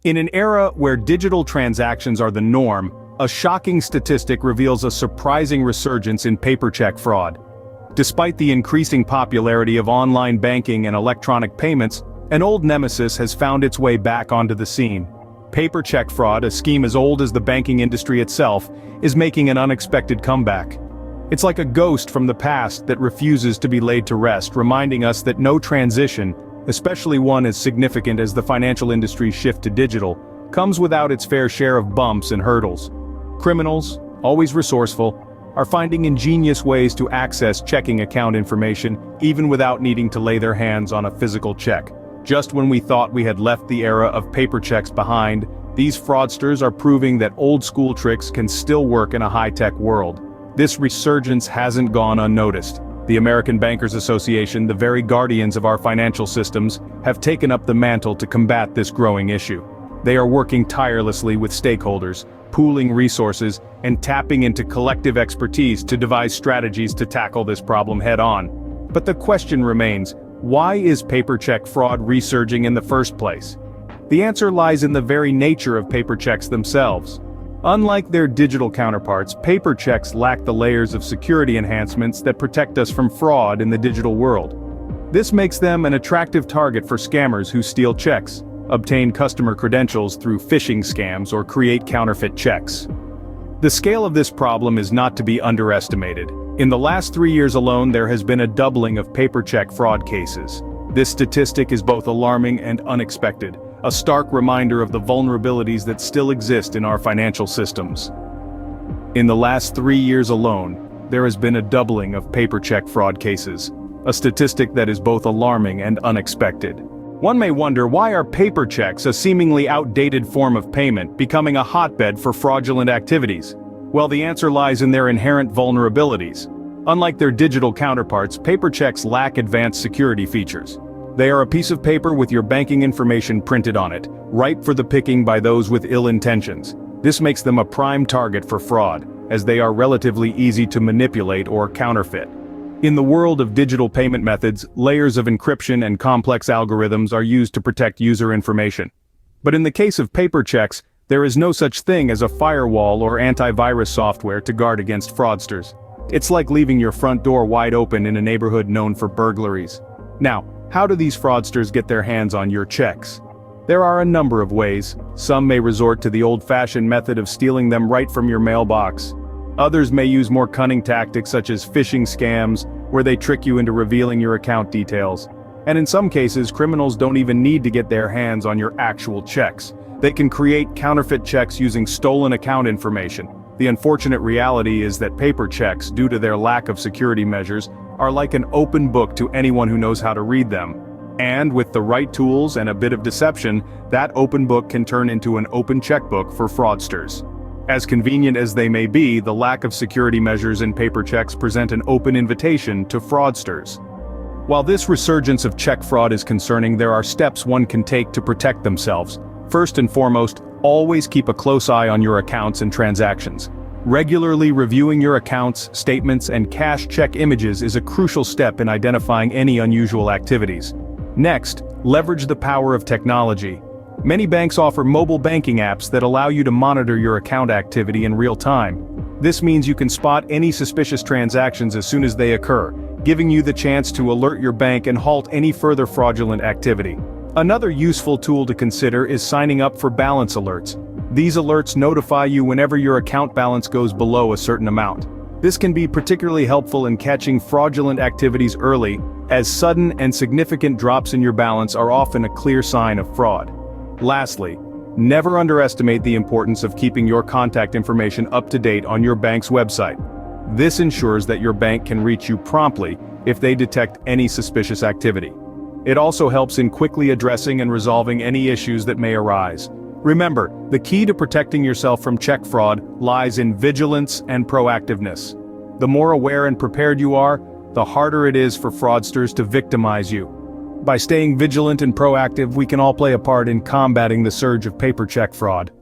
In an era where digital transactions are the norm, a shocking statistic reveals a surprising resurgence in paper check fraud. Despite the increasing popularity of online banking and electronic payments, an old nemesis has found its way back onto the scene. Paper check fraud, a scheme as old as the banking industry itself, is making an unexpected comeback. It's like a ghost from the past that refuses to be laid to rest, reminding us that no transition, especially one as significant as the financial industry's shift to digital, comes without its fair share of bumps and hurdles. Criminals, always resourceful, are finding ingenious ways to access checking account information even without needing to lay their hands on a physical check. Just when we thought we had left the era of paper checks behind, these fraudsters are proving that old-school tricks can still work in a high-tech world. This resurgence hasn't gone unnoticed. The American Bankers Association, the very guardians of our financial systems, have taken up the mantle to combat this growing issue. They are working tirelessly with stakeholders, pooling resources, and tapping into collective expertise to devise strategies to tackle this problem head-on. But the question remains, why is paper check fraud resurging in the first place? The answer lies in the very nature of paper checks themselves. Unlike their digital counterparts, paper checks lack the layers of security enhancements that protect us from fraud in the digital world. This makes them an attractive target for scammers who steal checks, obtain customer credentials through phishing scams, or create counterfeit checks. The scale of this problem is not to be underestimated. In the last 3 years alone, there has been a doubling of paper check fraud cases. This statistic is both alarming and unexpected, a stark reminder of the vulnerabilities that still exist in our financial systems. In the last 3 years alone, there has been a doubling of paper check fraud cases, a statistic that is both alarming and unexpected. One may wonder, why are paper checks, a seemingly outdated form of payment, becoming a hotbed for fraudulent activities? Well, the answer lies in their inherent vulnerabilities. Unlike their digital counterparts, paper checks lack advanced security features. They are a piece of paper with your banking information printed on it, ripe for the picking by those with ill intentions. This makes them a prime target for fraud, as they are relatively easy to manipulate or counterfeit. In the world of digital payment methods, layers of encryption and complex algorithms are used to protect user information. But in the case of paper checks, there is no such thing as a firewall or antivirus software to guard against fraudsters. It's like leaving your front door wide open in a neighborhood known for burglaries. Now, how do these fraudsters get their hands on your checks? There are a number of ways. Some may resort to the old-fashioned method of stealing them right from your mailbox. Others may use more cunning tactics such as phishing scams, where they trick you into revealing your account details. And in some cases, criminals don't even need to get their hands on your actual checks. They can create counterfeit checks using stolen account information. The unfortunate reality is that paper checks, due to their lack of security measures, are like an open book to anyone who knows how to read them. And with the right tools and a bit of deception, that open book can turn into an open checkbook for fraudsters. As convenient as they may be, the lack of security measures in paper checks present an open invitation to fraudsters. While this resurgence of check fraud is concerning, there are steps one can take to protect themselves. First and foremost, always keep a close eye on your accounts and transactions. Regularly reviewing your accounts, statements, and cash check images is a crucial step in identifying any unusual activities. Next, leverage the power of technology. Many banks offer mobile banking apps that allow you to monitor your account activity in real time. This means you can spot any suspicious transactions as soon as they occur, giving you the chance to alert your bank and halt any further fraudulent activity. Another useful tool to consider is signing up for balance alerts. These alerts notify you whenever your account balance goes below a certain amount. This can be particularly helpful in catching fraudulent activities early, as sudden and significant drops in your balance are often a clear sign of fraud. Lastly, never underestimate the importance of keeping your contact information up to date on your bank's website. This ensures that your bank can reach you promptly if they detect any suspicious activity. It also helps in quickly addressing and resolving any issues that may arise. Remember, the key to protecting yourself from check fraud lies in vigilance and proactiveness. The more aware and prepared you are, the harder it is for fraudsters to victimize you. By staying vigilant and proactive, we can all play a part in combating the surge of paper check fraud.